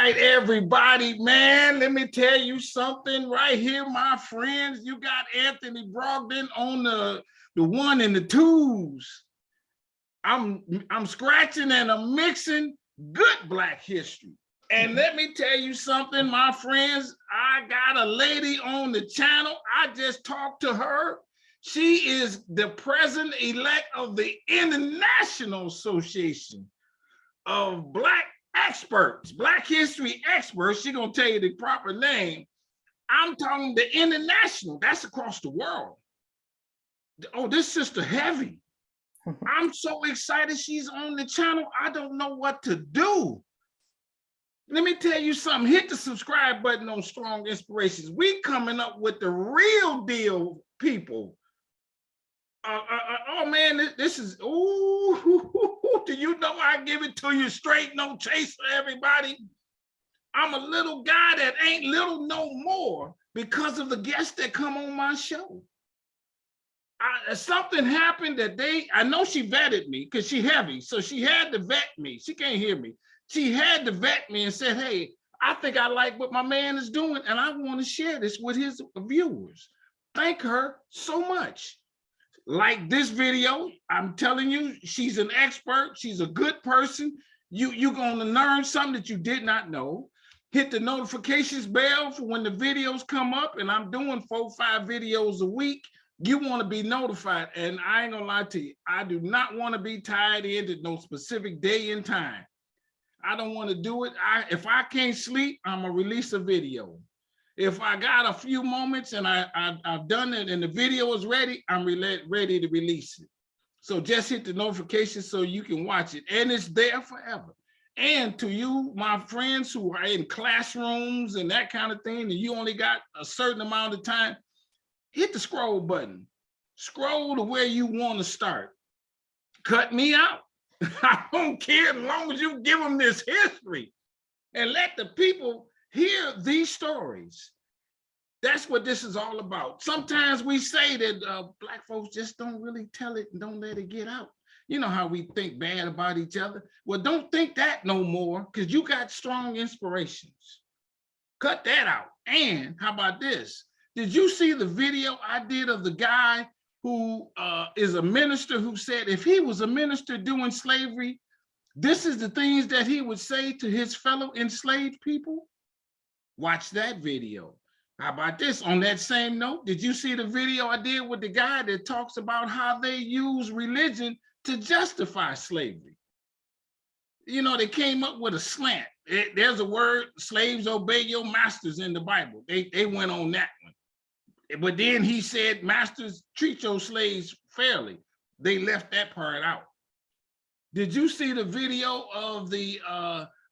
Right, everybody, man, let me tell you something right here, my friends. You got Anthony Brogdon on the one and the twos. I'm scratching and I'm mixing good Black history. And let me tell you something, my friends, I got a lady on the channel. I just talked to her. She is the president-elect of the International Association of Black experts, Black history experts. She's gonna tell you the proper name. I'm talking the international, that's across the world. Oh, this sister heavy. I'm so excited she's on the channel. I don't know what to do. Let me tell you something. Hit the subscribe button on Strong Inspirations. We coming up with the real deal, people. Oh man, this is, ooh, do you know I give it to you straight, no chaser, everybody? I'm a little guy that ain't little no more because of the guests that come on my show. Something happened that I know she vetted me because she heavy, so she had to vet me. She can't hear me. She had to vet me and said, hey, I think I like what my man is doing and I want to share this with his viewers. Thank her so much. Like this video, I'm telling you, she's an expert. She's a good person. You're going to learn something that you did not know. Hit the notifications bell for when the videos come up, and I'm doing 4 or 5 videos a week. You want to be notified, and I ain't gonna lie to you, I do not want to be tied into no specific day and time. I don't want to do it. If I can't sleep, I'm gonna release a video. If I got a few moments and I've done it and the video is ready, I'm ready to release it. So just hit the notification so you can watch it, and it's there forever. And to you, my friends who are in classrooms and that kind of thing, and you only got a certain amount of time, hit the scroll button. Scroll to where you want to start. Cut me out. I don't care as long as you give them this history and let the people hear these stories. That's what this is all about. Sometimes we say that Black folks just don't really tell it and don't let it get out. You know how we think bad about each other. Well, don't think that no more, because you got strong inspirations. Cut that out. And how about this? Did you see the video I did of the guy who is a minister who said if he was a minister doing slavery, this is the things that he would say to his fellow enslaved people? Watch that video. How about this? On that same note, did you see the video I did with the guy that talks about how they use religion to justify slavery? You know, they came up with a slant. There's a word, slaves obey your masters in the Bible. They went on that one. But then he said, masters treat your slaves fairly. They left that part out. Did you see the video of the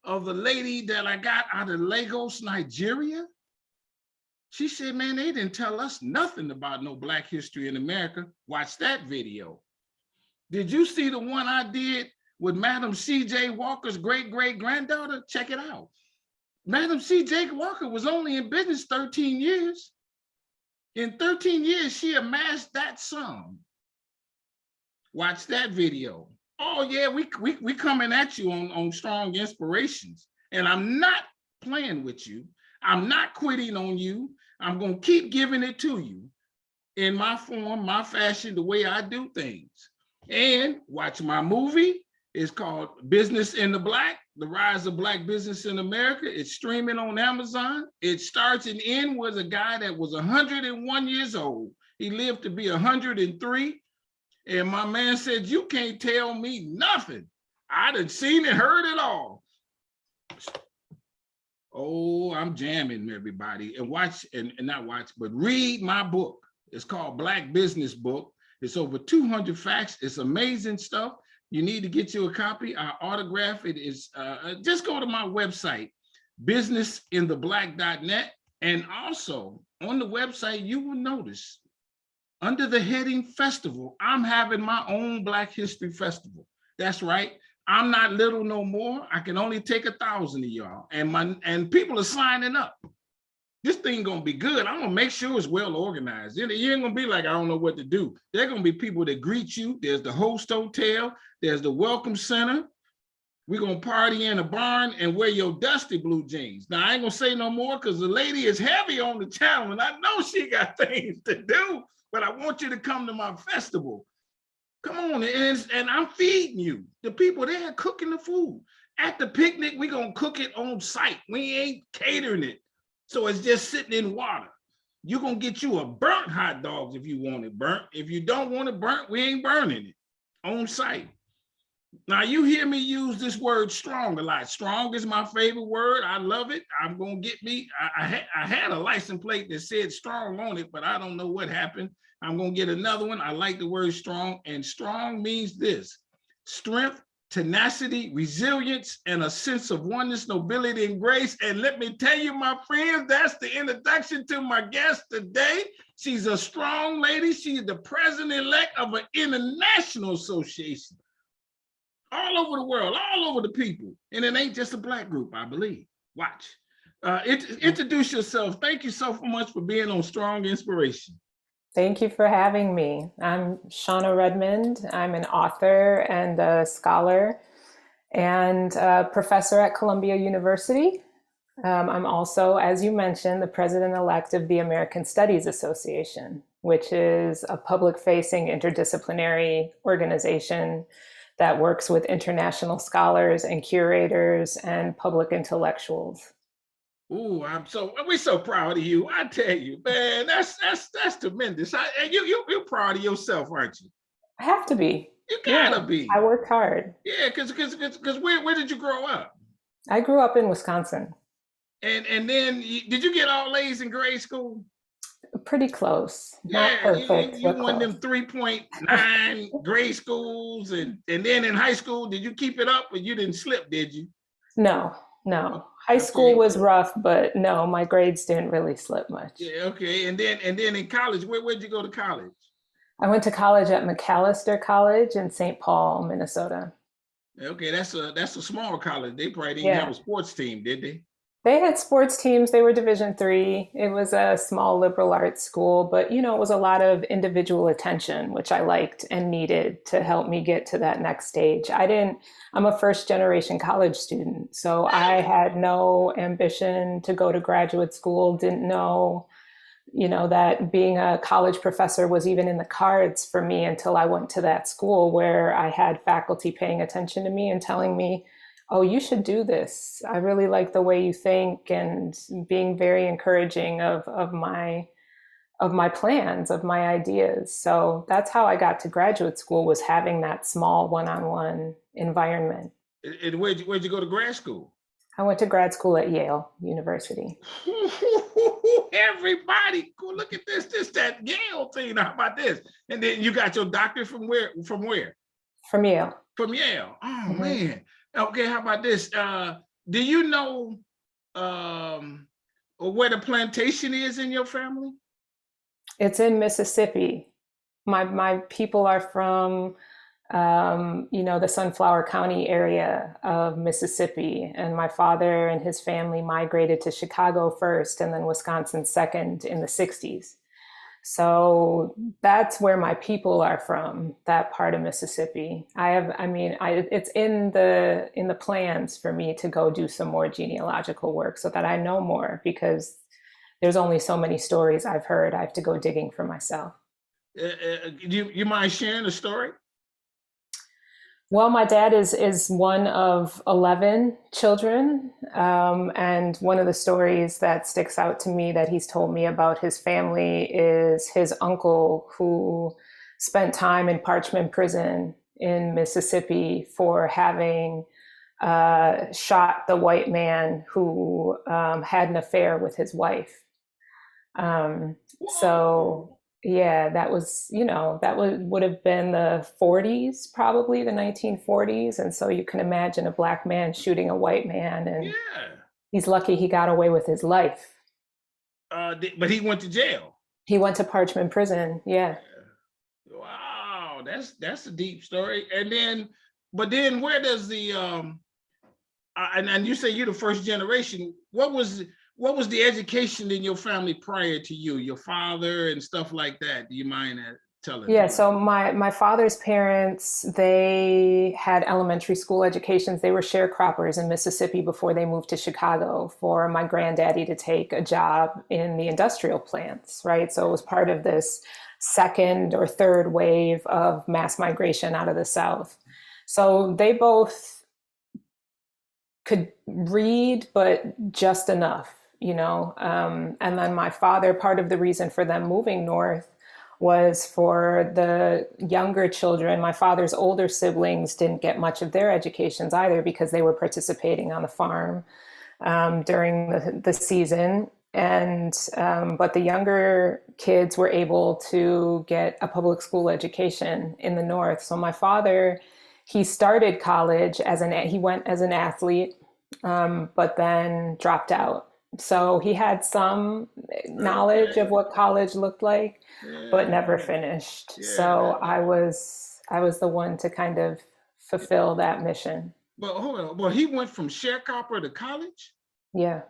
lady that I got out of Lagos, Nigeria? She said, man, they didn't tell us nothing about no Black history in America. Watch that video. Did you see the one I did with Madam C.J. Walker's great-great-granddaughter? Check it out. Madam C.J. Walker was only in business 13 years. In 13 years, she amassed that sum. Watch that video. Oh yeah, we coming at you on Strong Inspirations. And I'm not playing with you. I'm not quitting on you. I'm gonna keep giving it to you in my form, my fashion, the way I do things. And watch my movie. It's called Business in the Black, The Rise of Black Business in America. It's streaming on Amazon. It starts and ends with a guy that was 101 years old. He lived to be 103. And my man said, you can't tell me nothing. I done seen and heard it all. Oh, I'm jamming everybody. And watch, and not watch, but read my book. It's called Black Business Book. It's over 200 facts. It's amazing stuff. You need to get you a copy. I autograph it. Is just go to my website, businessintheblack.net. And also on the website, you will notice under the heading festival, I'm having my own Black History Festival. That's right. I'm not little no more. I can only take 1,000 of y'all, and people are signing up. This thing gonna be good. I'm gonna make sure it's well organized. You ain't gonna be like, I don't know what to do. There are gonna be people that greet you. There's the host hotel. There's the welcome center. We're gonna party in a barn and wear your dusty blue jeans. Now I ain't gonna say no more because the lady is heavy on the channel and I know she got things to do, but I want you to come to my festival. Come on, and I'm feeding you. The people there cooking the food. At the picnic, we're gonna cook it on site. We ain't catering it. So it's just sitting in water. You're gonna get you a burnt hot dogs if you want it burnt. If you don't want it burnt, we ain't burning it on site. Now you hear me use this word strong a lot. Strong is my favorite word. I love it. I'm gonna get me. I had a license plate that said strong on it, but I don't know what happened. I'm gonna get another one. I like the word strong, and strong means this: strength, tenacity, resilience, and a sense of oneness, nobility, and grace. And let me tell you, my friends, that's the introduction to my guest today. She's a strong lady. She's the president-elect of an international association. All over the world, all over the people. And it ain't just a Black group, I believe. Watch. Introduce yourself. Thank you so much for being on Strong Inspiration. Thank you for having me. I'm Shawna Redmond. I'm an author and a scholar and a professor at Columbia University. I'm also, as you mentioned, the president-elect of the American Studies Association, which is a public-facing interdisciplinary organization that works with international scholars and curators and public intellectuals. Ooh, we're so proud of you. I tell you, man, that's tremendous. You're proud of yourself, aren't you? I have to be. You gotta be. I worked hard. Yeah, because where did you grow up? I grew up in Wisconsin. And then did you get all A's in grade school? Pretty close. Not perfect. You won them 3.9 grade schools, and then in high school, did you keep it up, or you didn't slip? Did you? No. High school was rough, but no, my grades didn't really slip much. Yeah, okay. And then in college, where'd you go to college? I went to college at McAllister College in St. Paul, Minnesota. Okay, that's a small college. They probably didn't have a sports team, did they? They had sports teams. They were Division III. It was a small liberal arts school, but it was a lot of individual attention, which I liked and needed to help me get to that next stage. I'm a first generation college student, so I had no ambition to go to graduate school, didn't know, that being a college professor was even in the cards for me until I went to that school where I had faculty paying attention to me and telling me, oh, you should do this. I really like the way you think, and being very encouraging of my plans, of my ideas. So that's how I got to graduate school, was having that small one-on-one environment. And where'd you go to grad school? I went to grad school at Yale University. Everybody, go look at that Yale thing. How about this? And then you got your doctorate from where? From Yale. From Yale. Oh, man. Okay, how about this? Do you know where the plantation is in your family? It's in Mississippi. My people are from, the Sunflower County area of Mississippi. And my father and his family migrated to Chicago first and then Wisconsin second in the 60s. So that's where my people are from, that part of Mississippi. It's in the plans for me to go do some more genealogical work so that I know more, because there's only so many stories I've heard. I have to go digging for myself. You mind sharing a story? Well, my dad is one of 11 children. And one of the stories that sticks out to me that he's told me about his family is his uncle, who spent time in Parchman Prison in Mississippi for having shot the white man who had an affair with his wife. So yeah, that would have been the 40s, probably the 1940s. And so you can imagine a black man shooting a white man, and he's lucky he got away with his life. But he went to jail. He went to Parchman Prison. Yeah. Wow, that's a deep story. But then where does the and you say you're the first generation. What was the education in your family prior to you, your father and stuff like that? Do you mind telling Yeah, me. so my father's parents, they had elementary school educations. They were sharecroppers in Mississippi before they moved to Chicago for my granddaddy to take a job in the industrial plants, right? So it was part of this second or third wave of mass migration out of the South. So they both could read, but just enough, you know. And then my father, part of the reason for them moving north was for the younger children. My father's older siblings didn't get much of their educations either because they were participating on the farm during the season. And but the younger kids were able to get a public school education in the north. So my father, he started college as he went as an athlete, but then dropped out. So he had some knowledge of Okay. what college looked like, but Yeah. never finished. Yeah. So I was the one to kind of fulfill that mission. But hold on. Well, he went from sharecropper to college. Yeah,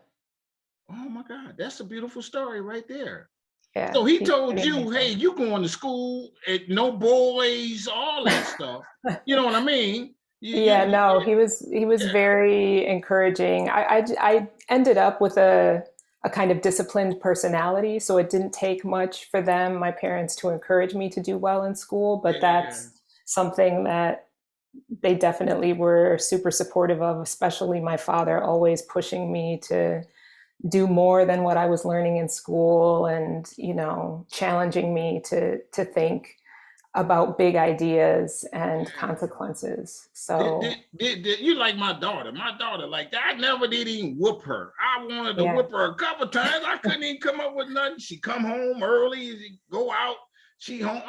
Oh my God, that's a beautiful story right there. yeah, So he he's told pretty you, hey, amazing. you going to school, no boys, all that stuff. You know what I mean? Yeah, no, he was Yeah, very encouraging. I ended up with a kind of disciplined personality, so it didn't take much for them, my parents, to encourage me to do well in school, but yeah. that's something that they definitely were super supportive of, especially my father always pushing me to do more than what I was learning in school and, challenging me to think about big ideas and Yeah. consequences. Did, So, did, did you like my daughter? My daughter, like that. I never did even whoop her. I wanted to yeah. whip her a couple times. I couldn't even come up with nothing. She come home early, she go out, she home.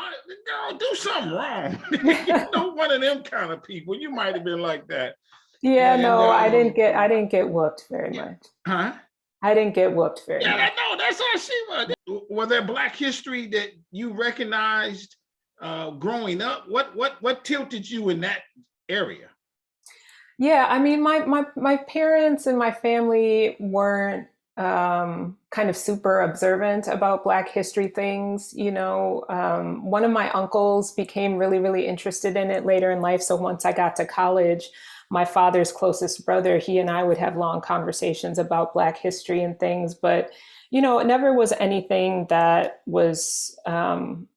Girl, do something wrong. One of them kind of people. You might have been like that. Yeah, And no, I didn't get whooped very yeah, much. huh? I didn't get whooped very Yeah, I much. know. That's how she was. Was there Black history that you recognized growing up? What tilted you in that area? Yeah, I mean, my parents and my family weren't kind of super observant about Black history things. One of my uncles became really, really interested in it later in life. So once I got to college, my father's closest brother, he and I would have long conversations about Black history and things. But it never was anything that was.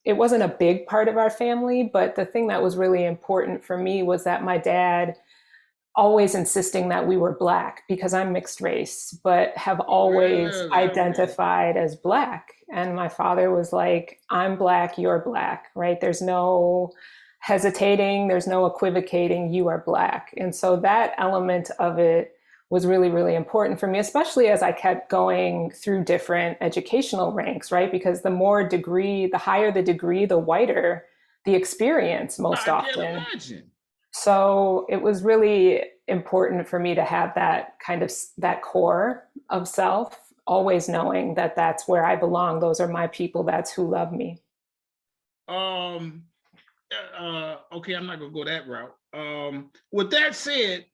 It wasn't a big part of our family. But the thing that was really important for me was that my dad always insisting that we were Black because I'm mixed race, but have always Really? Okay. identified as Black. And my father was like, I'm Black, you're Black, right? There's no hesitating, there's no equivocating, you are Black. And so that element of it was really, really important for me, especially as I kept going through different educational ranks, right? Because the higher the degree, the whiter the experience most I can't often. imagine. So it was really important for me to have that kind of that core of self, always knowing that that's where I belong. Those are my people. That's who love me. Um, okay, I'm not gonna go that route. With that said,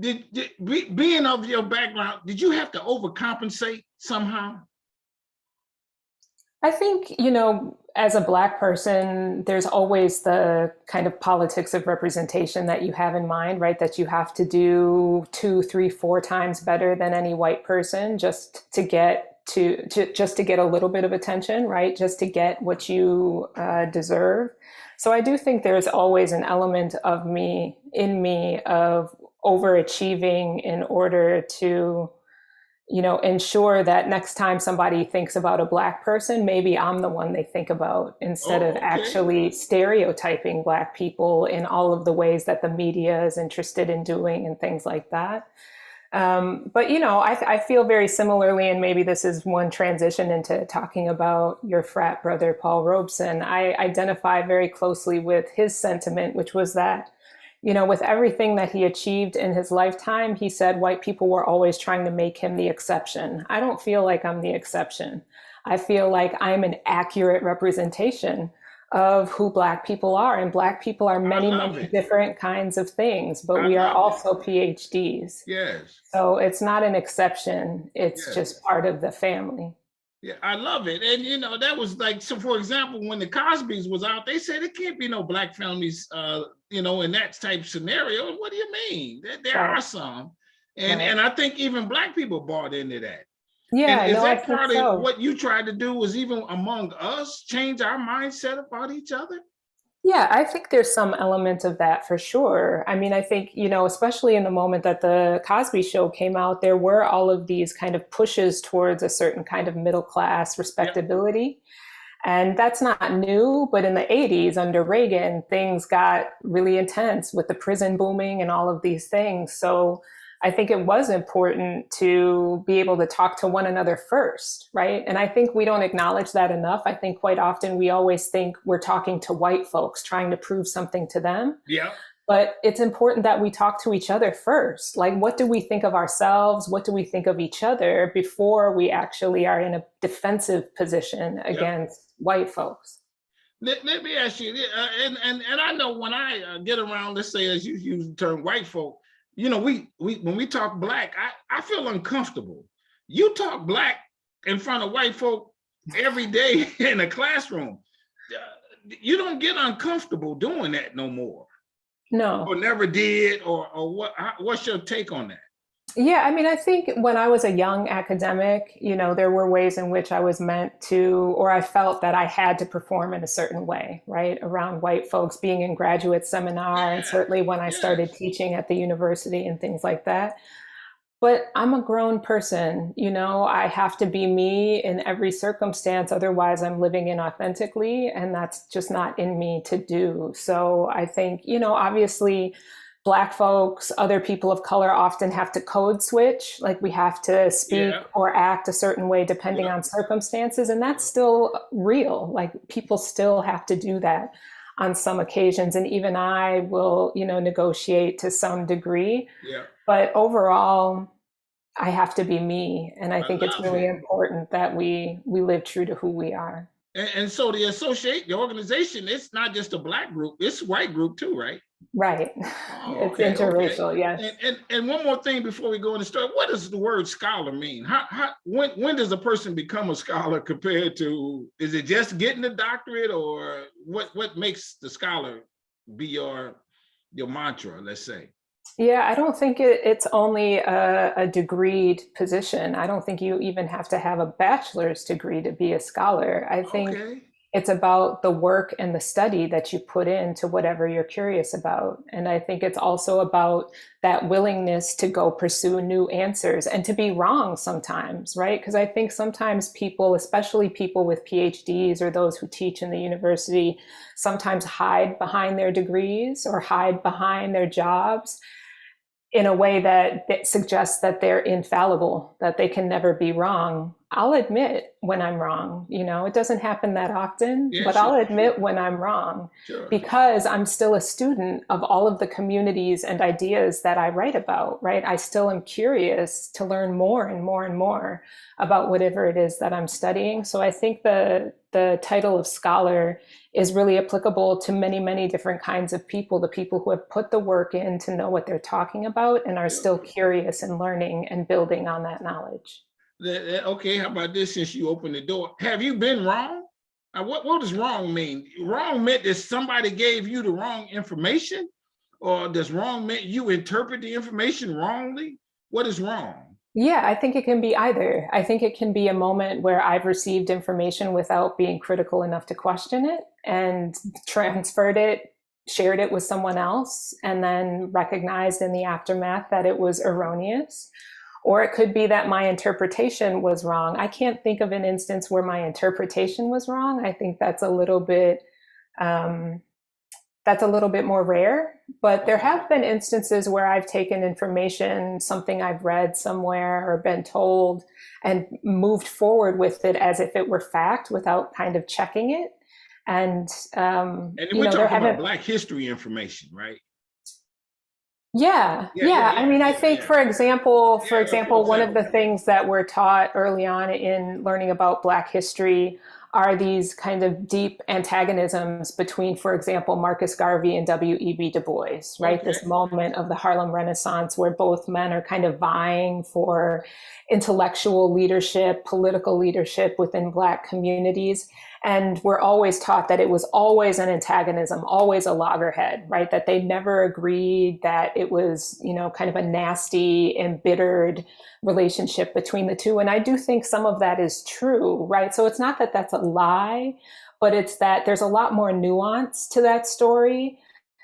being of your background, did you have to overcompensate somehow? I think, as a Black person, there's always the kind of politics of representation that you have in mind, right? That you have to do two, three, four times better than any white person just to just to get a little bit of attention, right? Just to get what you deserve. So I do think there's always an element of me of overachieving in order to ensure that next time somebody thinks about a Black person, maybe I'm the one they think about instead of Oh, okay. actually stereotyping Black people in all of the ways that the media is interested in doing and things like that. But I feel very similarly, and maybe this is one transition into talking about your frat brother, Paul Robeson. I identify very closely with his sentiment, which was that with everything that he achieved in his lifetime, he said white people were always trying to make him the exception. I don't feel like I'm the exception. I feel like I'm an accurate representation of who Black people are. And Black people are I many, love many it. different kinds of things, but I we are love it. also PhDs. Yes. So it's not an exception, it's Yes. just part of the family. Yeah, I love it. And that was like, so for example, when the Cosbys was out, they said it can't be no black families, in that type scenario. What do you mean? There Right. are some. And Right. and I think even black people bought into that. And Yeah, is no, I that think part of so. what you tried to do, was even among us change our mindset about each other? Yeah, I think there's some element of that for sure. I mean, I think, especially in the moment that the Cosby Show came out, there were all of these kind of pushes towards a certain kind of middle class Yeah. respectability. And that's not new, but in the 80s under Reagan, things got really intense with the prison booming and all of these things. So I think it was important to be able to talk to one another first, right? And I think we don't acknowledge that enough. I think quite often we always think we're talking to white folks, trying to prove something to them. Yeah. But it's important that we talk to each other first. Like, what do we think of ourselves? What do we think of each other before we actually are in a defensive position Yeah. against white folks? Let me ask you, and I know when I get around, let's say, as you use the term white folk, we when we talk black, I feel uncomfortable. You talk black in front of white folk every day in a classroom. You don't get uncomfortable doing that no more, No. or never did, or what? What's your take on that? Yeah, I mean, I think when I was a young academic, there were ways in which I was meant to, or I felt that I had to perform in a certain way, right? Around white folks, being in graduate seminar, and Yeah. certainly when I started Yes. teaching at the university and things like that. But I'm a grown person, I have to be me in every circumstance. Otherwise, I'm living inauthentically, and that's just not in me to do. So I think, obviously, Black folks, other people of color often have to code switch. Like, we have to speak Yeah. or act a certain way depending Yeah. on circumstances. And that's Yeah. still real. Like, people still have to do that on some occasions. And even I will, negotiate to some degree. Yeah. But overall, I have to be me. And I I think it's love really it. important that we live true to who we are. And so the organization, it's not just a black group, it's a white group too, right? Right. Oh, It's okay, okay. interracial, yes. And one more thing before we go into story, what does the word scholar mean? When does a person become a scholar compared to, is it just getting a doctorate, or what makes the scholar be your mantra, let's say? Yeah, I don't think it's only a degreed position. I don't think you even have to have a bachelor's degree to be a scholar. I think Okay. it's about the work and the study that you put into whatever you're curious about. And I think it's also about that willingness to go pursue new answers and to be wrong sometimes, right? Because I think sometimes people, especially people with PhDs or those who teach in the university, sometimes hide behind their degrees or hide behind their jobs in a way that suggests that they're infallible, that they can never be wrong. I'll admit when I'm wrong. It doesn't happen that often, Yeah, but I'll sure, admit when I'm wrong sure. because I'm still a student of all of the communities and ideas that I write about, right? I still am curious to learn more and more and more about whatever it is that I'm studying. So I think the title of scholar is really applicable to many, many different kinds of people, the people who have put the work in to know what they're talking about and are still Sure. curious and learning and building on that knowledge. Okay, how about this, since you opened the door? Have you been wrong? What does wrong mean? Wrong meant that somebody gave you the wrong information? Or does wrong mean you interpret the information wrongly? What is wrong? Yeah, I think it can be either. I think it can be a moment where I've received information without being critical enough to question it and transferred it, shared it with someone else, and then recognized in the aftermath that it was erroneous. Or it could be that my interpretation was wrong. I can't think of an instance where my interpretation was wrong. I think um, that's a little bit more rare, but there have been instances where I've taken information, something I've read somewhere or been told, and moved forward with it as if it were fact without kind of checking it. And, And we're there talking about haven't. Black history information, right? Yeah, Yeah, yeah, yeah. I yeah, mean, I yeah, think, yeah. for example, Yeah, for one of example. the things that we're taught early on in learning about Black history are these kind of deep antagonisms between, for example, Marcus Garvey and W.E.B. Du Bois, right? Okay. This moment of the Harlem Renaissance where both men are kind of vying for intellectual leadership, political leadership within Black communities. And we're always taught that it was always an antagonism, always a loggerhead, right? That they never agreed, that it was, kind of a nasty, embittered relationship between the two. And I do think some of that is true, right? So it's not that that's a lie, but it's that there's a lot more nuance to that story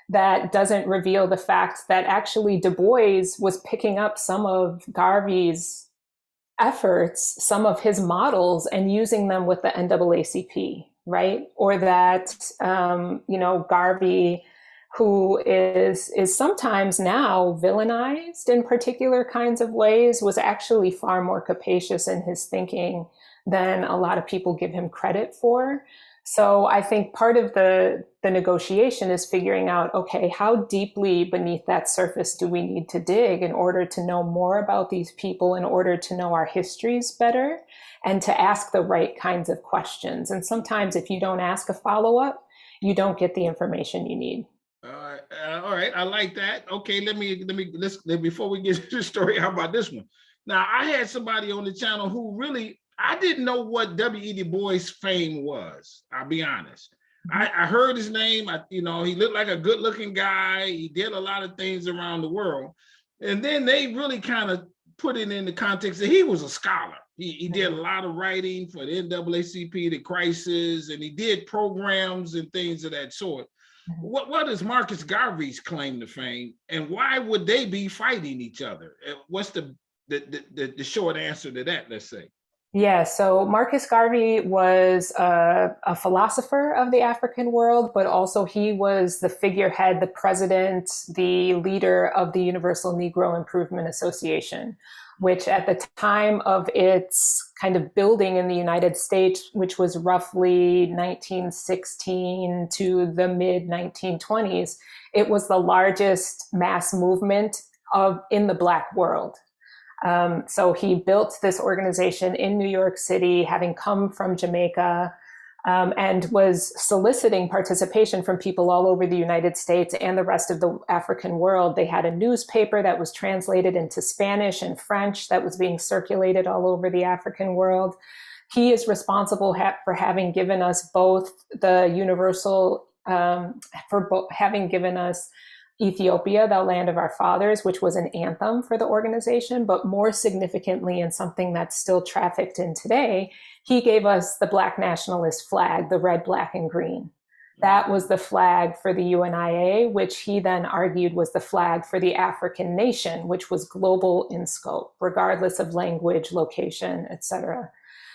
that doesn't reveal the fact that actually Du Bois was picking up some of Garvey's efforts, some of his models, and using them with the NAACP, right? Or that, Garvey, who is sometimes now villainized in particular kinds of ways, was actually far more capacious in his thinking than a lot of people give him credit for. So I think part of the negotiation is figuring out, okay, how deeply beneath that surface do we need to dig in order to know more about these people, in order to know our histories better, and to ask the right kinds of questions. And sometimes if you don't ask a follow-up, you don't get the information you need. All right. I like that. Okay, let's before we get to the story, how about this one? Now, I had somebody on the channel who really, I didn't know what W.E. Du Bois' fame was. I'll be honest. I heard his name. He looked like a good-looking guy. He did a lot of things around the world, and then they really kind of put it in the context that he was a scholar. He did a lot of writing for the NAACP, the Crisis, and he did programs and things of that sort. What is Marcus Garvey's claim to fame, and why would they be fighting each other? What's the short answer to that, let's say? Yeah, so Marcus Garvey was a philosopher of the African world, but also he was the figurehead, the president, the leader of the Universal Negro Improvement Association, which at the time of its kind of building in the United States, which was roughly 1916 to the mid 1920s, it was the largest mass movement in the Black world. So he built this organization in New York City, having come from Jamaica, and was soliciting participation from people all over the United States and the rest of the African world. They had a newspaper that was translated into Spanish and French that was being circulated all over the African world. He is responsible for having given us both the universal, having given us Ethiopia, the land of our fathers, which was an anthem for the organization, but more significantly, and something that's still trafficked in today, he gave us the Black nationalist flag, the red, black, and green. That was the flag for the UNIA, which he then argued was the flag for the African nation, which was global in scope, regardless of language, location, etc.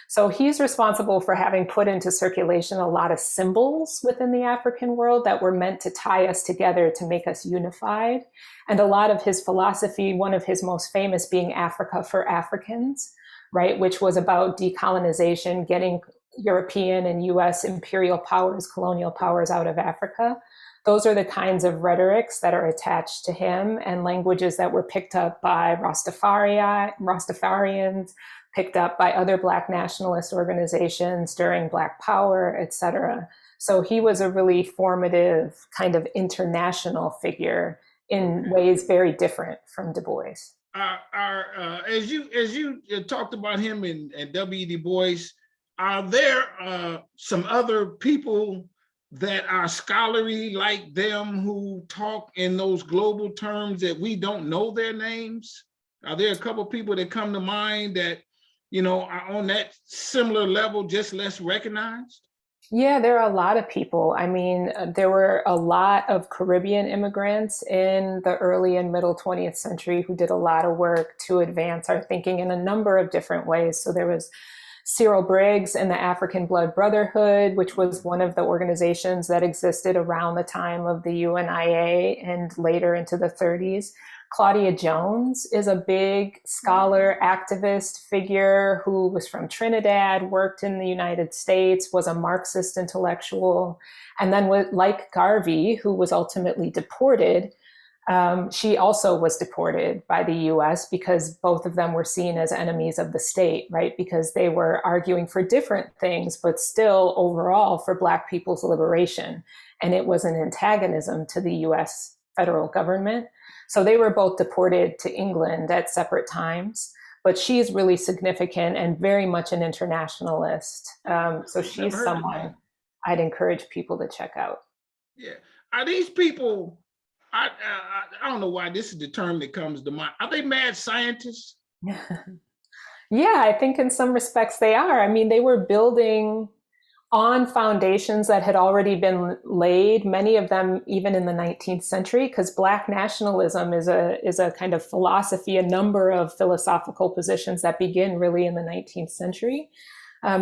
So he's responsible for having put into circulation a lot of symbols within the African world that were meant to tie us together, to make us unified. And a lot of his philosophy, one of his most famous being Africa for Africans, right, which was about decolonization, getting European and US imperial powers, colonial powers out of Africa. Those are the kinds of rhetorics that are attached to him, and languages that were picked up by Rastafarians, picked up by other Black nationalist organizations during Black Power, et cetera. So he was a really formative kind of international figure in ways very different from Du Bois. As you talked about him and W. Du Bois, are there some other people that are scholarly like them who talk in those global terms that we don't know their names? Are there a couple people that come to mind that are on that similar level, just less recognized? Yeah, there are a lot of people. I mean, there were a lot of Caribbean immigrants in the early and middle 20th century who did a lot of work to advance our thinking in a number of different ways. So there was Cyril Briggs and the African Blood Brotherhood, which was one of the organizations that existed around the time of the UNIA and later into the 30s. Claudia Jones is a big scholar, activist figure who was from Trinidad, worked in the United States, was a Marxist intellectual, and then like Garvey, who was ultimately deported, She also was deported by the US because both of them were seen as enemies of the state, right? Because they were arguing for different things, but still overall for Black people's liberation. And it was an antagonism to the US federal government. So they were both deported to England at separate times. But she's really significant and very much an internationalist. So Never she's heard of someone that. I'd encourage people to check out. Yeah. Are these people, I don't know why this is the term that comes to mind. Are they mad scientists? Yeah, I think in some respects they are. I mean, they were building on foundations that had already been laid, many of them even in the 19th century, because Black nationalism is a kind of philosophy, a number of philosophical positions that begin really in the 19th century.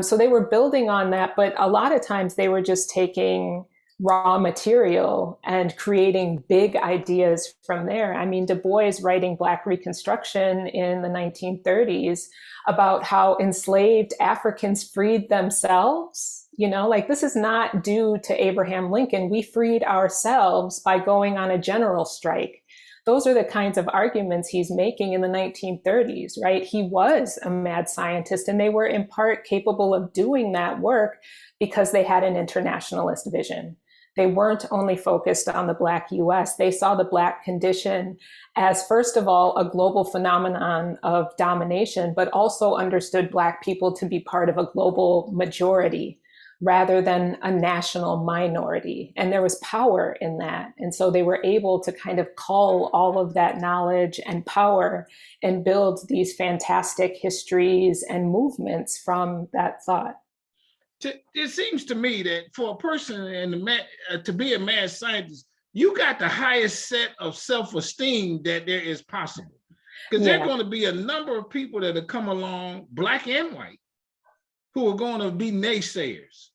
So they were building on that, but a lot of times they were just taking raw material and creating big ideas from there. I mean, Du Bois writing Black Reconstruction in the 1930s about how enslaved Africans freed themselves. You know, like this is not due to Abraham Lincoln. We freed ourselves by going on a general strike. Those are the kinds of arguments he's making in the 1930s, right? He was a mad scientist, and they were in part capable of doing that work because they had an internationalist vision. They weren't only focused on the Black US. They saw the Black condition as, first of all, a global phenomenon of domination, but also understood Black people to be part of a global majority rather than a national minority. And there was power in that. And so they were able to kind of cull all of that knowledge and power and build these fantastic histories and movements from that thought. It seems to me that for a person to be a mad scientist, you got the highest set of self-esteem that there is possible. Because there are going to be a number of people that have come along, Black and white, who are going to be naysayers.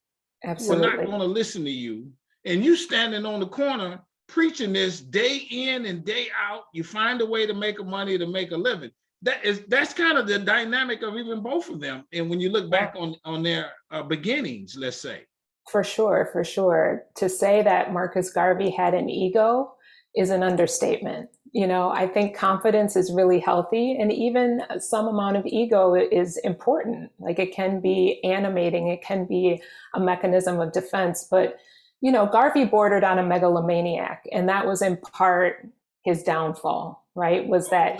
Absolutely. Who are not going to listen to you. And you standing on the corner preaching this day in and day out. You find a way to make money, to make a living. That's kind of the dynamic of even both of them. And when you look back on their beginnings, let's say. For sure, for sure. To say that Marcus Garvey had an ego is an understatement. You know, I think confidence is really healthy, and even some amount of ego is important. Like it can be animating, it can be a mechanism of defense. But, you know, Garvey bordered on a megalomaniac, and that was in part his downfall, right? Was that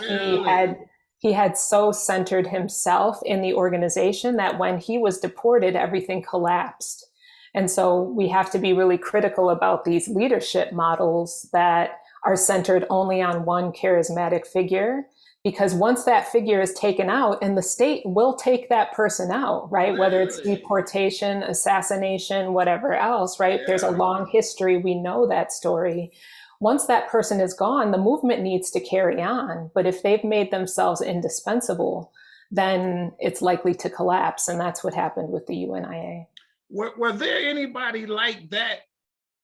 he had so centered himself in the organization that when he was deported, everything collapsed. And so we have to be really critical about these leadership models that are centered only on one charismatic figure, because once that figure is taken out, and the state will take that person out, right? Really? Whether it's deportation, assassination, whatever else, right? There's a long history. We know that story. Once that person is gone, the movement needs to carry on. But if they've made themselves indispensable, then it's likely to collapse. And that's what happened with the UNIA. Were there anybody like that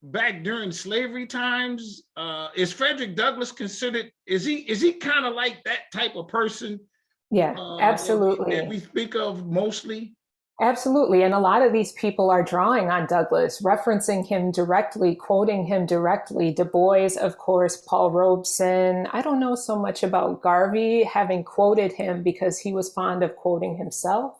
back during slavery times? Is Frederick Douglass considered, is he kind of like that type of person? Yeah, absolutely. That we speak of mostly? Absolutely. And a lot of these people are drawing on Douglass, referencing him directly, quoting him directly. Du Bois, of course, Paul Robeson. I don't know so much about Garvey having quoted him because he was fond of quoting himself,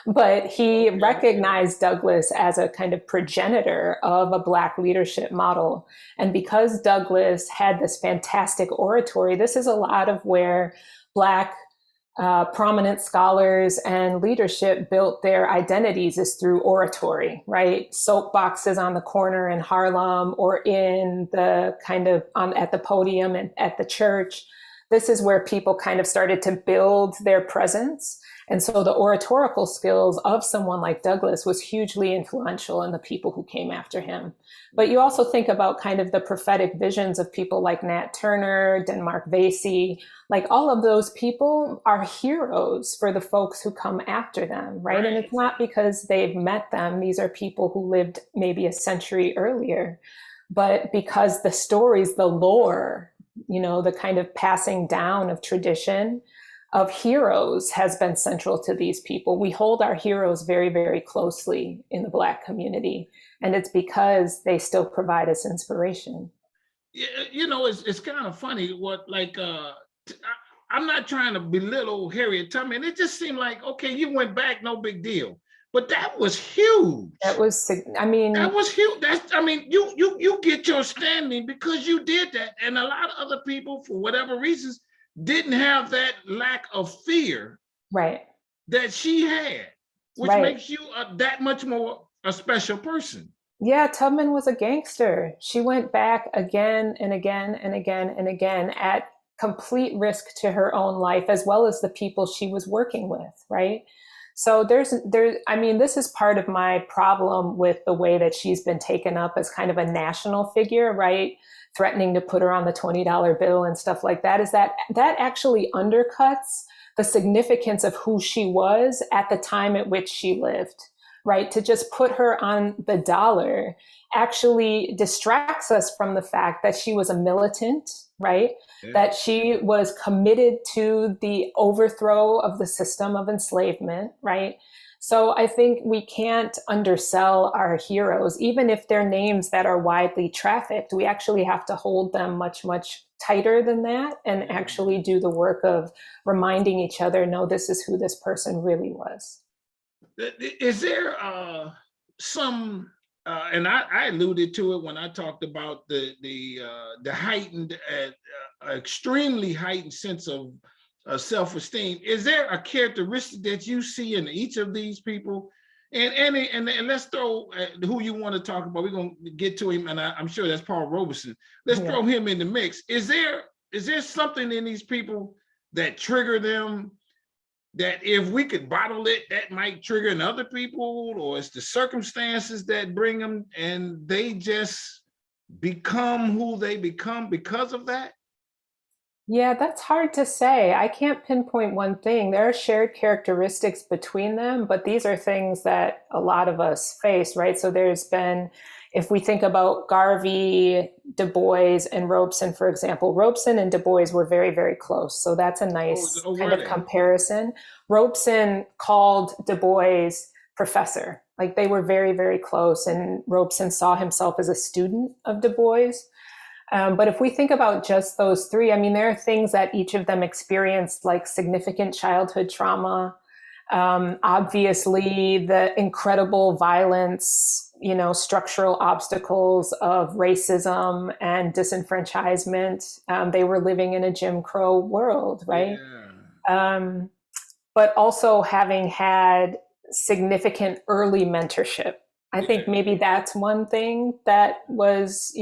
but he recognized Douglass as a kind of progenitor of a Black leadership model. And because Douglass had this fantastic oratory, this is a lot of where Black prominent scholars and leadership built their identities is through oratory, right? Soapboxes on the corner in Harlem or in the kind of at the podium and at the church. This is where people kind of started to build their presence. And so the oratorical skills of someone like Douglass was hugely influential in the people who came after him. But you also think about kind of the prophetic visions of people like Nat Turner, Denmark Vesey, like all of those people are heroes for the folks who come after them, right? And it's not because they've met them. These are people who lived maybe a century earlier, but because the stories, the lore, you know, the kind of passing down of tradition of heroes has been central to these people. We hold our heroes very, very closely in the Black community, and it's because they still provide us inspiration. it's kind of funny what like I'm not trying to belittle Harriet Tubman. It just seemed like, okay, you went back, no big deal. But that was That huge. was, I mean, That was huge. You get your standing because you did that. And a lot of other people, for whatever reasons, didn't have that lack of fear right, that she had, which right. makes you that much more a special person. Yeah, Tubman was a gangster. She went back again and again and again and again at complete risk to her own life as well as the people she was working with, right? So I mean, this is part of my problem with the way that she's been taken up as kind of a national figure, right? Threatening to put her on the $20 bill and stuff like that, is that that actually undercuts the significance of who she was at the time at which she lived, right? To just put her on the dollar actually distracts us from the fact that she was a militant, right? Yeah. That she was committed to the overthrow of the system of enslavement, right? So I think we can't undersell our heroes, even if they're names that are widely trafficked. We actually have to hold them much, much tighter than that and actually do the work of reminding each other, no, this is who this person really was. Is there some and I alluded to it when I talked about the heightened, extremely heightened sense of self-esteem. Is there a characteristic that you see in each of these people? And let's throw who you want to talk about. We're gonna get to him, and I'm sure that's Paul Robeson. Let's throw him in the mix. Is there something in these people that trigger them, that if we could bottle it, that might trigger in other people, or it's the circumstances that bring them and they just become who they become because of that? Yeah, that's hard to say. I can't pinpoint one thing. There are shared characteristics between them, but these are things that a lot of us face, right? So there's been, if we think about Garvey, Du Bois, and Robeson, for example, Robeson and Du Bois were very, very close. So that's a nice kind of comparison. Robeson called Du Bois professor. Like they were very, very close, and Robeson saw himself as a student of Du Bois. But if we think about just those three, I mean, there are things that each of them experienced, like significant childhood trauma, obviously the incredible violence, structural obstacles of racism and disenfranchisement. They were living in a Jim Crow world, right? Yeah. But also having had significant early mentorship. I think maybe that's one thing that was,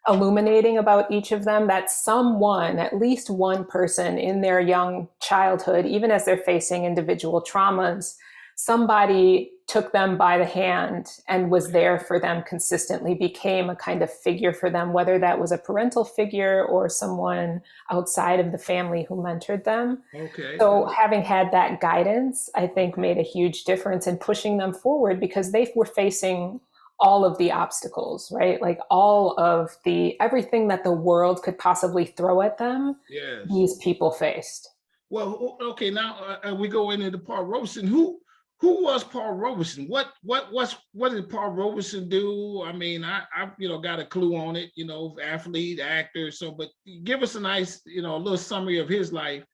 illuminating about each of them, that someone, at least one person in their young childhood, even as they're facing individual traumas, somebody took them by the hand and was there for them consistently, became a kind of figure for them, whether that was a parental figure or someone outside of the family who mentored them. Okay. So having had that guidance, I think made a huge difference in pushing them forward, because they were facing all of the obstacles, right? Like everything that the world could possibly throw at them, Yes. these people faced. Well, okay, now we go into Paul Robeson. Who was Paul Robeson? What did Paul Robeson do? I mean, I got a clue on it, athlete, actor. So, but give us a nice, a little summary of his life.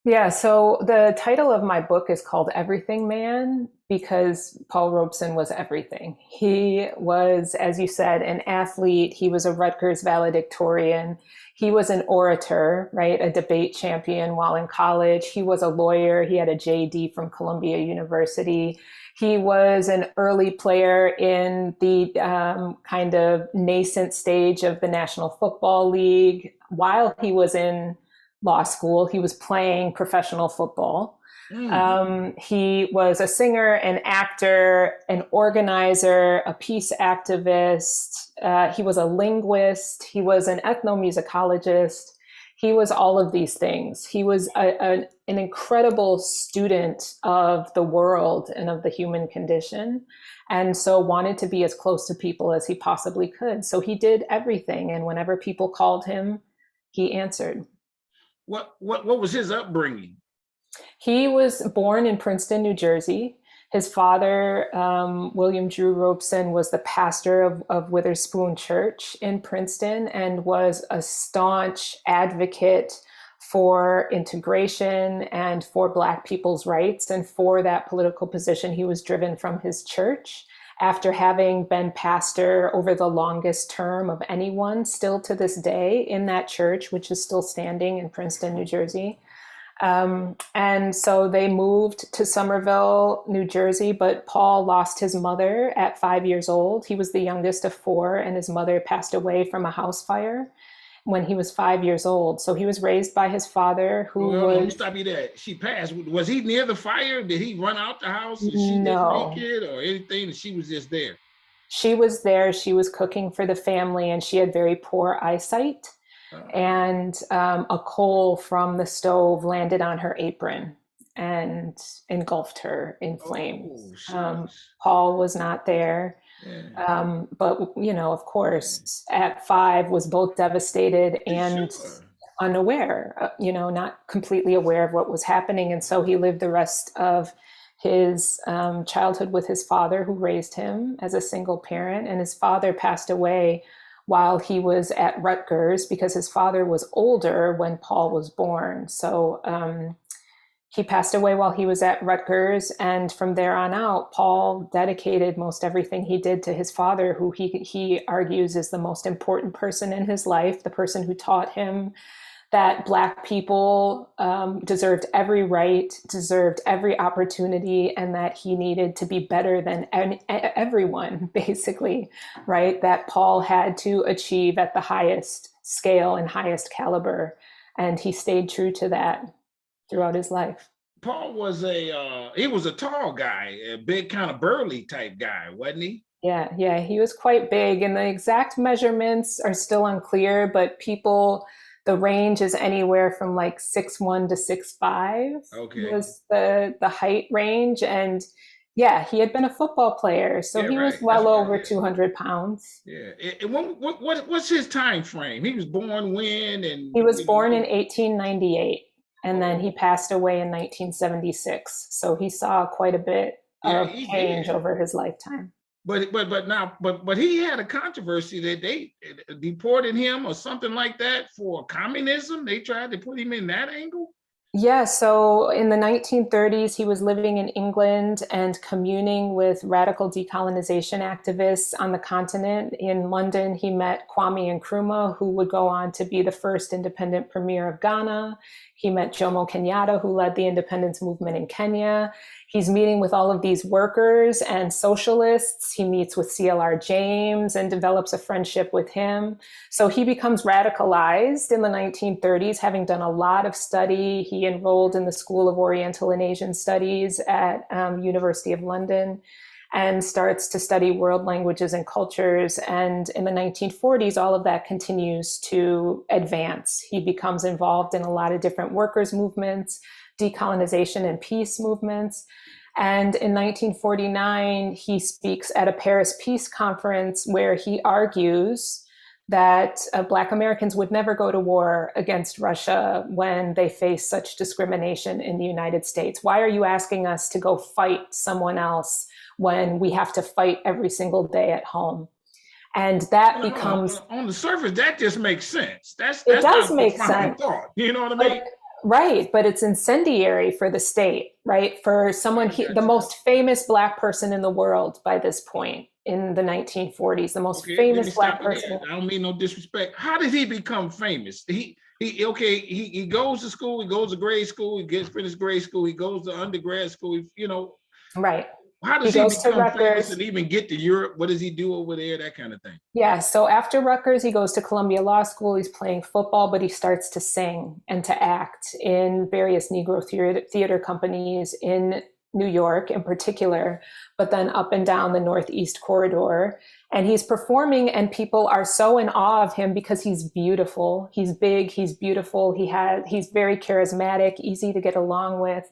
Yeah, so the title of my book is called Everything Man, because Paul Robeson was everything. He was, as you said, an athlete. He was a Rutgers valedictorian. He was an orator, right? A debate champion while in college. He was a lawyer. He had a JD from Columbia University. He was an early player in the kind of nascent stage of the National Football League. While he was in law school, he was playing professional football. He was a singer, an actor, an organizer, a peace activist. He was a linguist. He was an ethnomusicologist. He was all of these things. He was an incredible student of the world and of the human condition, and so wanted to be as close to people as he possibly could. So he did everything, and whenever people called him, he answered. What was his upbringing? He was born in Princeton, New Jersey. His father, William Drew Robeson, was the pastor of Witherspoon Church in Princeton and was a staunch advocate for integration and for Black people's rights. And for that political position, he was driven from his church after having been pastor over the longest term of anyone still to this day in that church, which is still standing in Princeton, New Jersey. And so they moved to Somerville, New Jersey, but Paul lost his mother at 5 years old. He was the youngest of four, and his mother passed away from a house fire when he was 5 years old. So he was raised by his father, who Let me stop you there. She passed. Was he near the fire? Did he run out the house? And she didn't make it or anything? And she was just there? She was there. She was cooking for the family, and she had very poor eyesight. And a coal from the stove landed on her apron and engulfed her in flames. Paul was not there. Yeah. But, you know, of course, at 5 was both devastated and unaware, you know, not completely aware of what was happening. And so he lived the rest of his childhood with his father, who raised him as a single parent. And his father passed away while he was at Rutgers because his father was older when Paul was born. So he passed away while he was at Rutgers. And from there on out, Paul dedicated most everything he did to his father, who he argues is the most important person in his life, the person who taught him that Black people deserved every right, deserved every opportunity, and that he needed to be better than everyone, basically, right? That Paul had to achieve at the highest scale and highest caliber. And he stayed true to that throughout his life. Paul was he was a tall guy, a big kind of burly type guy, wasn't he? Yeah, he was quite big, and the exact measurements are still unclear, but the range is anywhere from like 6'1" to 6'5" was the height range. And yeah, he had been a football player, so he was well over 200 pounds. Yeah. And what's his time frame? He was born when? And he was born in 1898, and then he passed away in 1976. So he saw quite a bit of change over his lifetime. But he had a controversy that they deported him or something like that for communism. They tried to put him in that angle. Yeah, so in the 1930s, he was living in England and communing with radical decolonization activists on the continent. In London, he met Kwame Nkrumah, who would go on to be the first independent premier of Ghana. He met Jomo Kenyatta, who led the independence movement in Kenya. He's meeting with all of these workers and socialists. He meets with C.L.R. James and develops a friendship with him. So he becomes radicalized in the 1930s, having done a lot of study. He enrolled in the School of Oriental and Asian Studies at University of London and starts to study world languages and cultures. And in the 1940s, all of that continues to advance. He becomes involved in a lot of different workers' movements, decolonization and peace movements. And in 1949, he speaks at a Paris Peace Conference where he argues that Black Americans would never go to war against Russia when they face such discrimination in the United States. Why are you asking us to go fight someone else when we have to fight every single day at home? And that becomes... On the surface, that just makes sense. It does make sense. Thought, you know what I mean? Right, but it's incendiary for the state, right? For someone, the most famous Black person in the world by this point in the 1940s, the most famous Black person. I don't mean no disrespect. How did he become famous? He goes to school, he goes to grade school, he gets finished grade school, he goes to undergrad school, Right. How does he become famous and even get to Europe? What does he do over there? That kind of thing. Yeah. So after Rutgers, he goes to Columbia Law School. He's playing football, but he starts to sing and to act in various Negro theater companies in New York in particular, but then up and down the Northeast corridor. And he's performing, and people are so in awe of him because he's beautiful. He's big, he's beautiful. He's very charismatic, easy to get along with.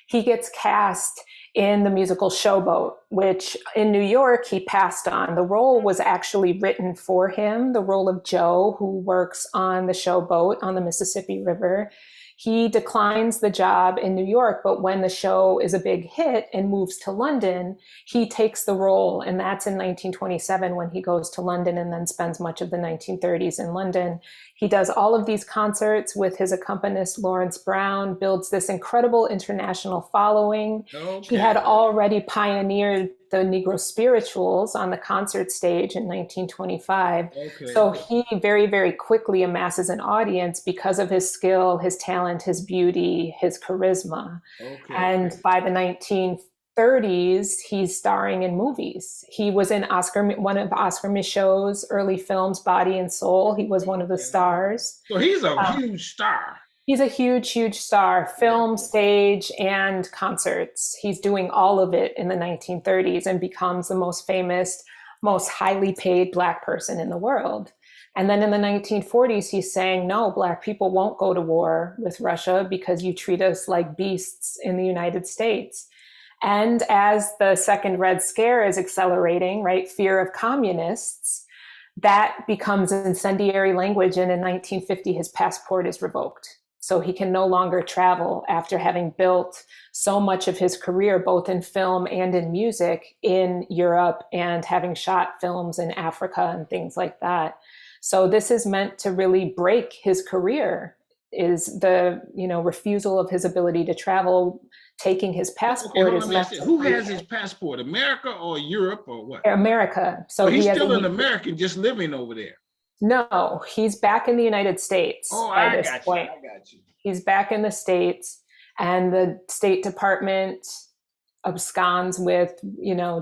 He gets cast in the musical Showboat, which in New York he passed on. The role was actually written for him, the role of Joe, who works on the showboat on the Mississippi River. He declines the job in New York, but when the show is a big hit and moves to London, he takes the role. And that's in 1927 when he goes to London and then spends much of the 1930s in London. He does all of these concerts with his accompanist, Lawrence Brown, builds this incredible international following. Okay. He had already pioneered the Negro spirituals on the concert stage in 1925. Okay. So he very, very quickly amasses an audience because of his skill, his talent, his beauty, his charisma. Okay. And by the 1930s, he's starring in movies. He was in one of Oscar Michaud's early films, Body and Soul. He was one of the stars. So he's a huge star. He's a huge, huge star, film, stage, and concerts. He's doing all of it in the 1930s and becomes the most famous, most highly paid Black person in the world. And then in the 1940s, he's saying, no, Black people won't go to war with Russia because you treat us like beasts in the United States. And as the second Red Scare is accelerating, right, fear of communists, that becomes incendiary language. And in 1950, his passport is revoked. So he can no longer travel after having built so much of his career, both in film and in music, in Europe, and having shot films in Africa and things like that. So this is meant to really break his career, is the refusal of his ability to travel. Taking his passport is meant to... Who has his passport, America or Europe or what? America. So he's still an American just living over there. No, he's back in the United States by this point. I got you. He's back in the States, and the State Department absconds with,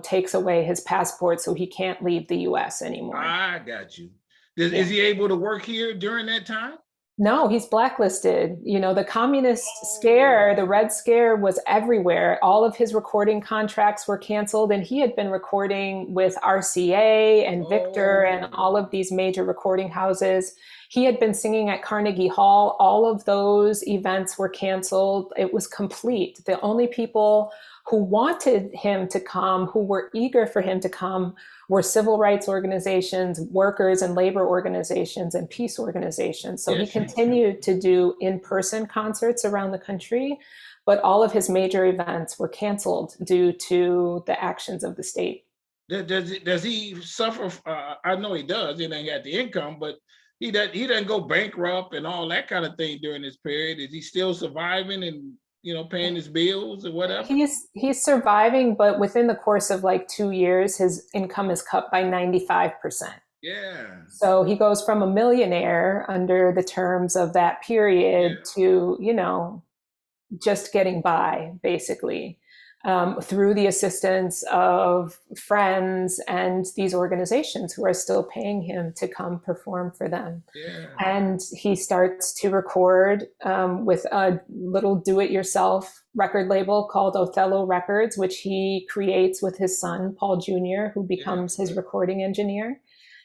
takes away his passport, so he can't leave the US anymore. I got you. Is he able to work here during that time? No, he's blacklisted. The communist scare, the Red Scare, was everywhere. All of his recording contracts were canceled, and he had been recording with RCA and Victor and all of these major recording houses. He had been singing at Carnegie Hall. All of those events were canceled. It was complete. The only people who wanted him to come, who were eager for him to come, were civil rights organizations, workers and labor organizations, and peace organizations. So he continued to do in-person concerts around the country, but all of his major events were canceled due to the actions of the state. Does he suffer? I know he does. He ain't got the income, but he doesn't go bankrupt and all that kind of thing during this period. Is he still surviving and paying his bills or whatever? He's surviving, but within the course of like 2 years, his income is cut by 95%. Yeah. So he goes from a millionaire under the terms of that period to, just getting by, basically, through the assistance of friends and these organizations who are still paying him to come perform for them. Yeah. And he starts to record with a little do-it-yourself record label called Othello Records, which he creates with his son, Paul Jr., who becomes his recording engineer.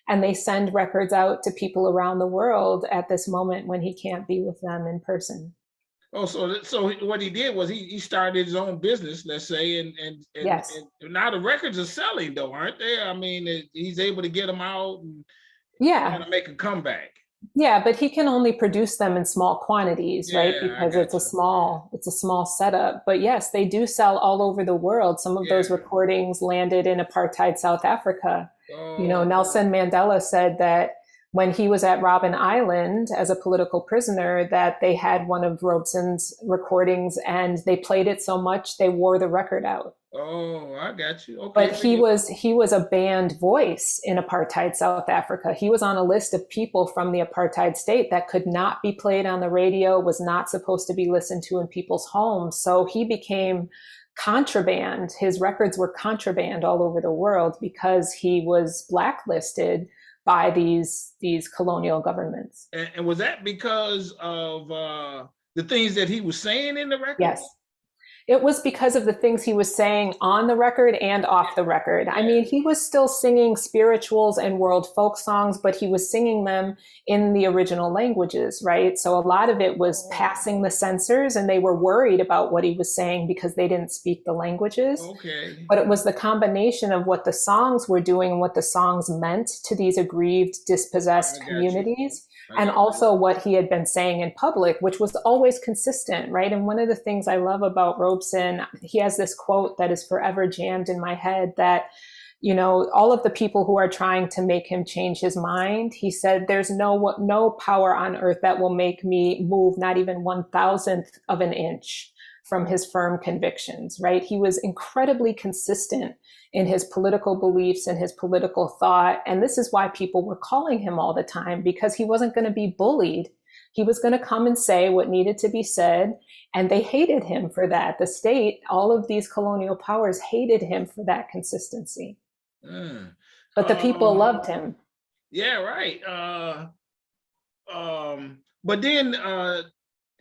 And they send records out to people around the world at this moment when he can't be with them in person. Oh, so what he did was he started his own business, let's say, and now the records are selling, though, aren't they? I mean, he's able to get them out and kind of make a comeback. Yeah, but he can only produce them in small quantities, right? Because it's a small setup. But yes, they do sell all over the world. Some of those recordings landed in apartheid South Africa. Nelson Mandela said that when he was at Robben Island as a political prisoner, that they had one of Robeson's recordings and they played it so much they wore the record out. Oh, I got you. Okay. But he was a banned voice in apartheid South Africa. He was on a list of people from the apartheid state that could not be played on the radio, was not supposed to be listened to in people's homes. So he became contraband. His records were contraband all over the world because he was blacklisted by these colonial governments. And was that because of the things that he was saying in the records? It was because of the things he was saying on the record and off the record. I mean, he was still singing spirituals and world folk songs, but he was singing them in the original languages, right? So a lot of it was passing the censors, and they were worried about what he was saying because they didn't speak the languages. Okay. But it was the combination of what the songs were doing and what the songs meant to these aggrieved, dispossessed I got you. communities, I and got you. also what he had been saying in public, which was always consistent, right? And one of the things I love about Robeson, he has this quote that is forever jammed in my head that, you know, all of the people who are trying to make him change his mind, he said, there's no power on earth that will make me move not even 1,000th of an inch from his firm convictions, right? He was incredibly consistent in his political beliefs and his political thought. And this is why people were calling him all the time, because he wasn't going to be bullied. He was going to come and say what needed to be said. And they hated him for that. The state, all of these colonial powers hated him for that consistency. Uh, But the people um, loved him. yeah, right. But then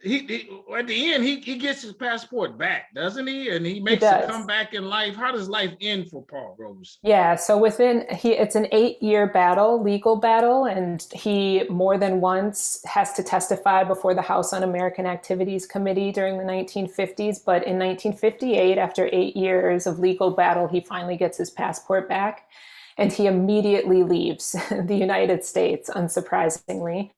he at the end he gets his passport back, doesn't he? And he He makes a does. comeback in life. How does life end for Paul Robeson? Yeah, so it's an 8-year battle, legal battle, and he more than once has to testify before the House Un-American Activities Committee during the 1950s. But in 1958, after 8 years of legal battle, he finally gets his passport back, and he immediately leaves the United States, unsurprisingly.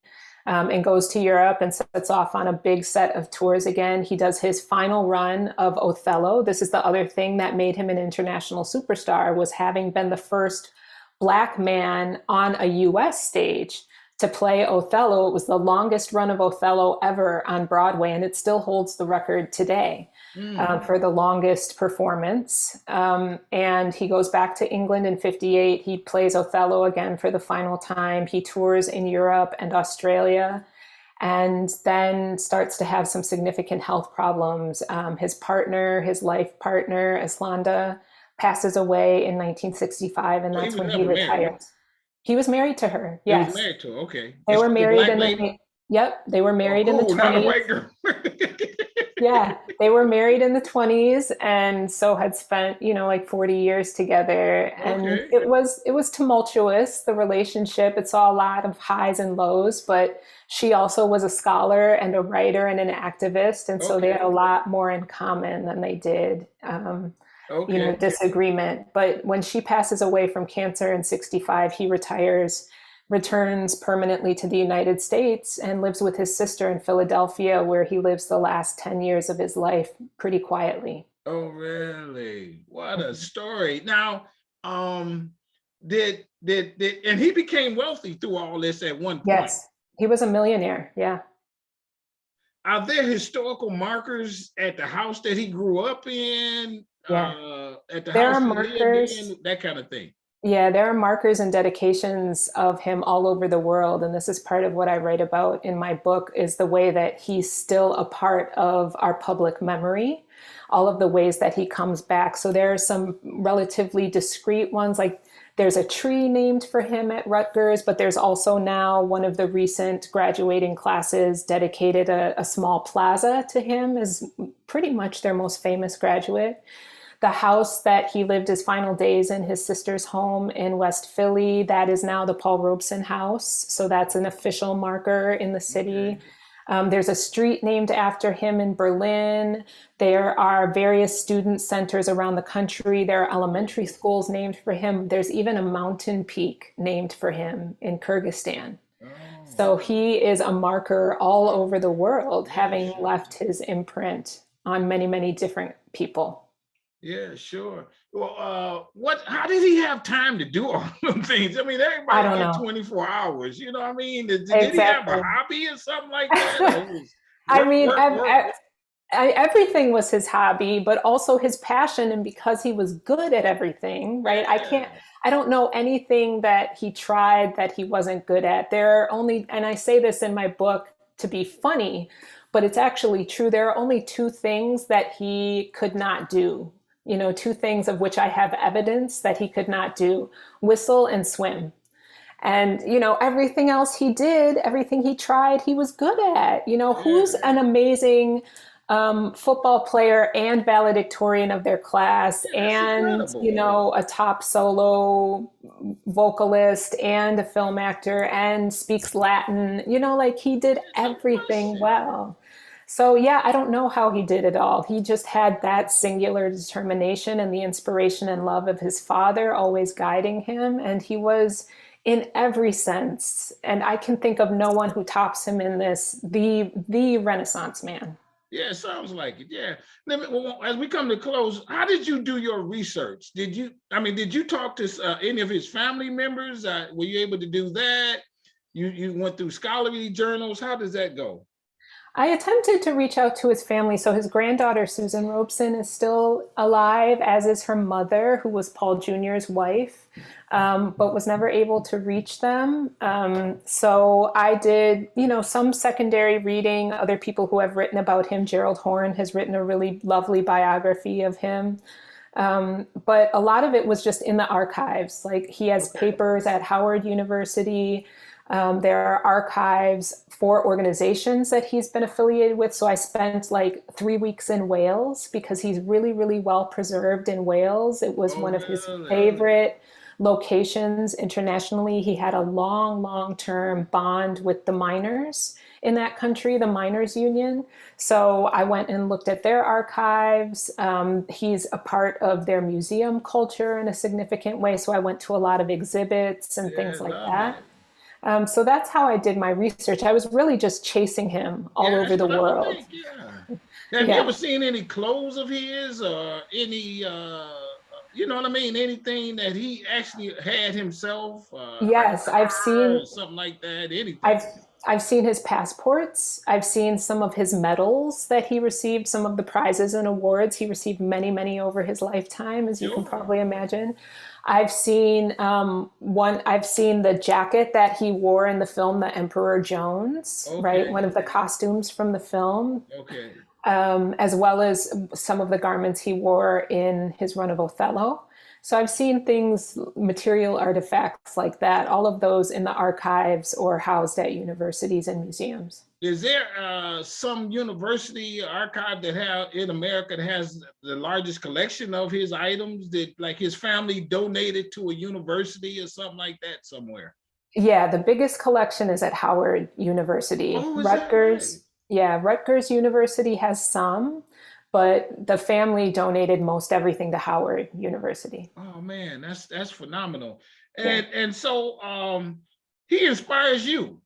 And goes to Europe and sets off on a big set of tours again. He does his final run of Othello. This is the other thing that made him an international superstar, was having been the first Black man on a US stage to play Othello. It was the longest run of Othello ever on Broadway, and it still holds the record today. For the longest performance. And he goes back to England in 58. He plays Othello again for the final time. He tours in Europe and Australia, and then starts to have some significant health problems. His life partner, Islanda, passes away in 1965, and So he that's was when he never married. retires. He was married to her, He was yes. married to her. Okay. They were The married Black in lady? they were married in the Oh, not a 20s. white girl. Yeah, they were married in the 20s, and so had spent, like 40 years together. And Okay. it was tumultuous, the relationship. It saw a lot of highs and lows, but she also was a scholar and a writer and an activist, and so they had a Okay. lot more in common than they did Okay. disagreement. But when she passes away from cancer in 65, he retires, returns permanently to the United States, and lives with his sister in Philadelphia, where he lives the last 10 years of his life pretty quietly. Oh, really? What a Mhm. story. Now, did and he became wealthy through all this at one point. Yes, he was a millionaire. Yeah. Are there historical markers at the house that he grew up in, Yeah. at the There are house he lived markers. in, that kind of thing? Yeah, there are markers and dedications of him all over the world. And this is part of what I write about in my book, is the way that he's still a part of our public memory, all of the ways that he comes back. So there are some relatively discrete ones, like there's a tree named for him at Rutgers, but there's also now one of the recent graduating classes dedicated a small plaza to him as pretty much their most famous graduate. The house that he lived his final days in, his sister's home in West Philly, that is now the Paul Robeson house. So that's an official marker in the city. Okay. There's a street named after him in Berlin. There are various student centers around the country. There are elementary schools named for him. There's even a mountain peak named for him in Kyrgyzstan. Oh, So he is a marker all over the world, yeah, having sure. left his imprint on many, many different people. Yeah, sure. Well, how did he have time to do all them things? I mean, I everybody don't get know. 24 hours, you know what I mean? Did he have a Exactly. hobby or something like that? Or it was I work, mean, work, work? everything was his hobby, but also his passion. And because he was good at everything, right? Yeah. I don't know anything that he tried that he wasn't good at. There are only, and I say this in my book to be funny, but it's actually true. There are only two things that he could not do. Two things of which I have evidence that he could not do: whistle and swim. And, everything else he did, everything he tried, he was good at. Who's Yeah. an amazing Football player and valedictorian of their class, Yeah, that's and incredible. a top solo vocalist and a film actor and speaks Latin. Like he did No everything question. well. So yeah, I don't know how he did it all. He just had that singular determination and the inspiration and love of his father always guiding him, and he was in every sense. And I can think of no one who tops him in this, the Renaissance man. Yeah, it sounds like it. Yeah. Well, as we come to close, how did you do your research? Did you talk to any of his family members? Were you able to do that? You went through scholarly journals. How does that go? I attempted to reach out to his family. So his granddaughter, Susan Robeson, is still alive, as is her mother, who was Paul Jr.'s wife, but was never able to reach them. So I did, some secondary reading. Other people who have written about him, Gerald Horne has written a really lovely biography of him. But a lot of it was just in the archives. Like he has Okay. papers at Howard University. There are archives for organizations that he's been affiliated with. So I spent like 3 weeks in Wales because he's really, really well preserved in Wales. It was Oh, one of his really? favorite locations internationally. He had a long, long-term bond with the miners in that country, the miners union. So I went and looked at their archives. He's a part of their museum culture in a significant way. So I went to a lot of exhibits and Yeah, things like love that. it. So that's how I did my research. I was really just chasing him all Yeah, over that's the what I would world. think. Yeah. Have you ever Yeah. seen any clothes of his or any you know what I mean? Anything that he actually had himself, like Yes, a car or something like that, anything. I've I've seen his passports. I've seen some of his medals that he received, some of the prizes and awards. He received many, many over his lifetime, as you can Sure. probably imagine. I've seen one. I've seen the jacket that he wore in the film, The Emperor Jones, right? Okay. One of the costumes from the film, Okay. as well as some of the garments he wore in his run of Othello. So I've seen things, material artifacts like that, all of those in the archives or housed at universities and museums. Is there some university archive that have in America that has the largest collection of his items that like his family donated to a university or something like that somewhere? Yeah, the biggest collection is at Howard University. Oh, is that right? Rutgers University has some, but the family donated most everything to Howard University. Oh man, that's phenomenal. Yeah. And so he inspires you.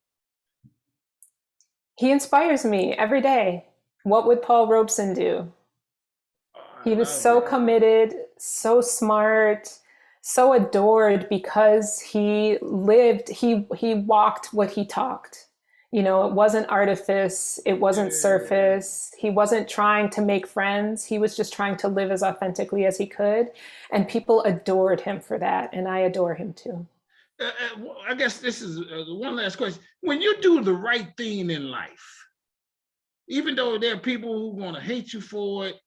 He inspires me every day. What would Paul Robeson do? Oh, I He was love so it. committed, so smart, so adored because he walked what he talked. It wasn't artifice, it wasn't Yeah. surface. He wasn't trying to make friends. He was just trying to live as authentically as he could. And people adored him for that. And I adore him too. I guess this is one last question. When you do the right thing in life, even though there are people who want to hate you for it,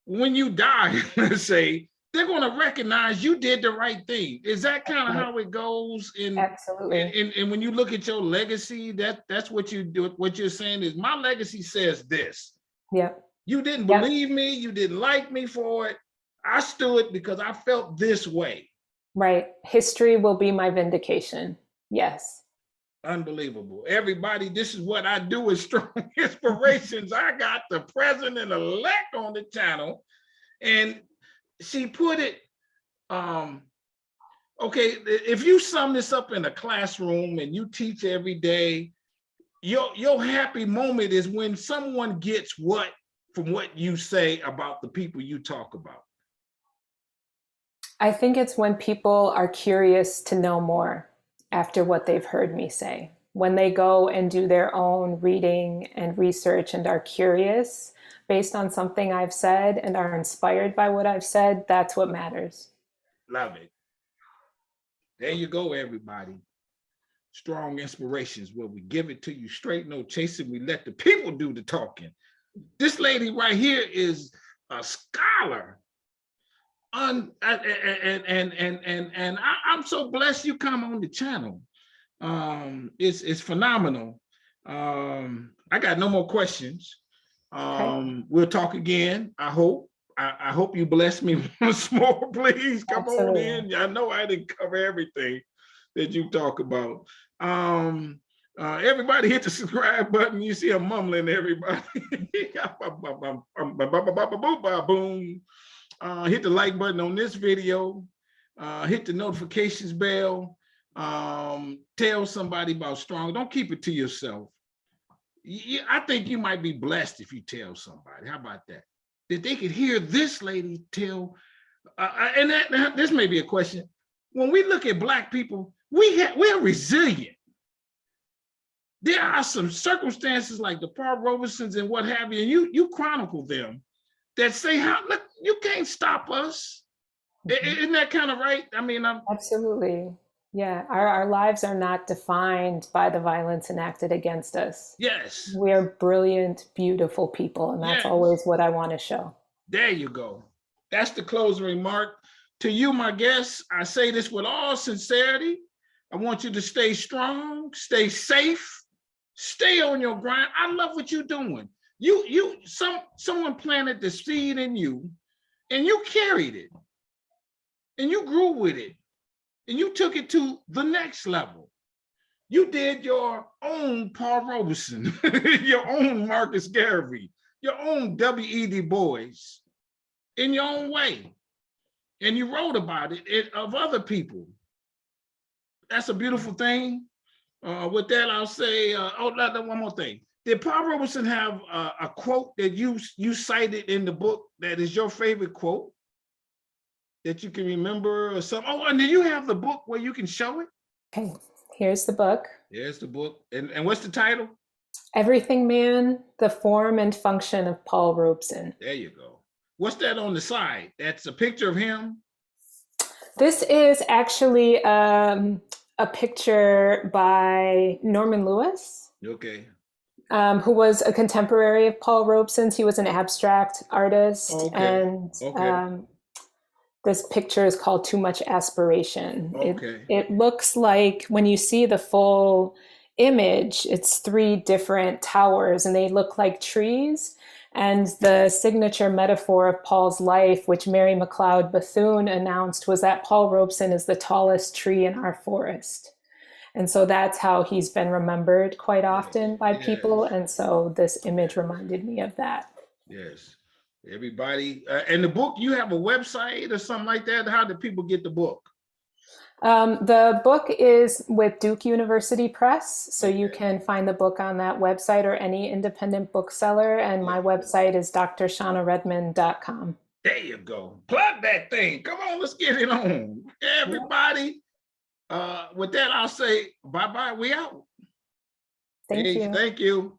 when you die, let's say, they're going to recognize you did the right thing. Is that kind of Right. how it goes? Absolutely. And when you look at your legacy, that's what you do. What you're saying is my legacy says this. Yep. You didn't Yep. believe me. You didn't like me for it. I stood because I felt this way. Right. History will be my vindication. Yes. Unbelievable. Everybody, this is what I do with Strong Inspirations. I got the president-elect on the channel, and she put it, okay, if you sum this up in a classroom and you teach every day, your happy moment is when someone gets what from what you say about the people you talk about. I think it's when people are curious to know more after what they've heard me say. When they go and do their own reading and research and are curious based on something I've said and are inspired by what I've said, that's what matters. Love it. There you go, everybody. Strong Inspirations, where we give it to you straight, no chasing. We let the people do the talking. This lady right here is a scholar. And I'm so blessed you come on the channel. It's phenomenal. I got no more questions. We'll talk again. I hope. I hope you bless me once more, please. Come on in. I know I didn't cover everything that you talk about. Everybody hit the subscribe button. You see I'm mumbling, everybody. Boom. Hit the like button on this video. Hit the notifications bell. Tell somebody about Strong. Don't keep it to yourself. I think you might be blessed if you tell somebody. How about that? That they could hear this lady tell, this may be a question. When we look at Black people, we're resilient. There are some circumstances like the Paul Robesons and what have you, and you chronicle them that say, look, you can't stop us. Isn't that kind of right? I mean, absolutely. Yeah, our lives are not defined by the violence enacted against us. Yes. We are brilliant, beautiful people, and that's always what I want to show. There you go. That's the closing remark. To you, my guests, I say this with all sincerity. I want you to stay strong, stay safe, stay on your grind. I love what you're doing. Someone planted the seed in you, and you carried it, and you grew with it. And you took it to the next level. You did your own Paul Robeson, your own Marcus Garvey, your own W.E.D. Bois in your own way. And you wrote about it of other people. That's a beautiful thing. With that, I'll say, one more thing. Did Paul Robeson have a quote that you cited in the book that is your favorite quote that you can remember or something? Oh, and do you have the book where you can show it? Okay, here's the book. Here's the book. And what's the title? Everything Man, The Form and Function of Paul Robeson. There you go. What's that on the side? That's a picture of him? This is actually a picture by Norman Lewis. Okay. Who was a contemporary of Paul Robeson's. He was an abstract artist. Okay. And this picture is called Too Much Aspiration. Okay. It looks like, when you see the full image, it's 3 different towers and they look like trees. And the signature metaphor of Paul's life, which Mary McLeod Bethune announced, was that Paul Robeson is the tallest tree in our forest. And so that's how he's been remembered quite often by people. And so this image reminded me of that. Yes. Everybody, and the book, you have a website or something like that? How do people get the book? The book is with Duke University Press, so you can find the book on that website or any independent bookseller, and my website is drshawnaredmond.com. There you go. Plug that thing. Come on, let's get it on. Everybody, with that, I'll say bye-bye. We out. Thank you. Thank you.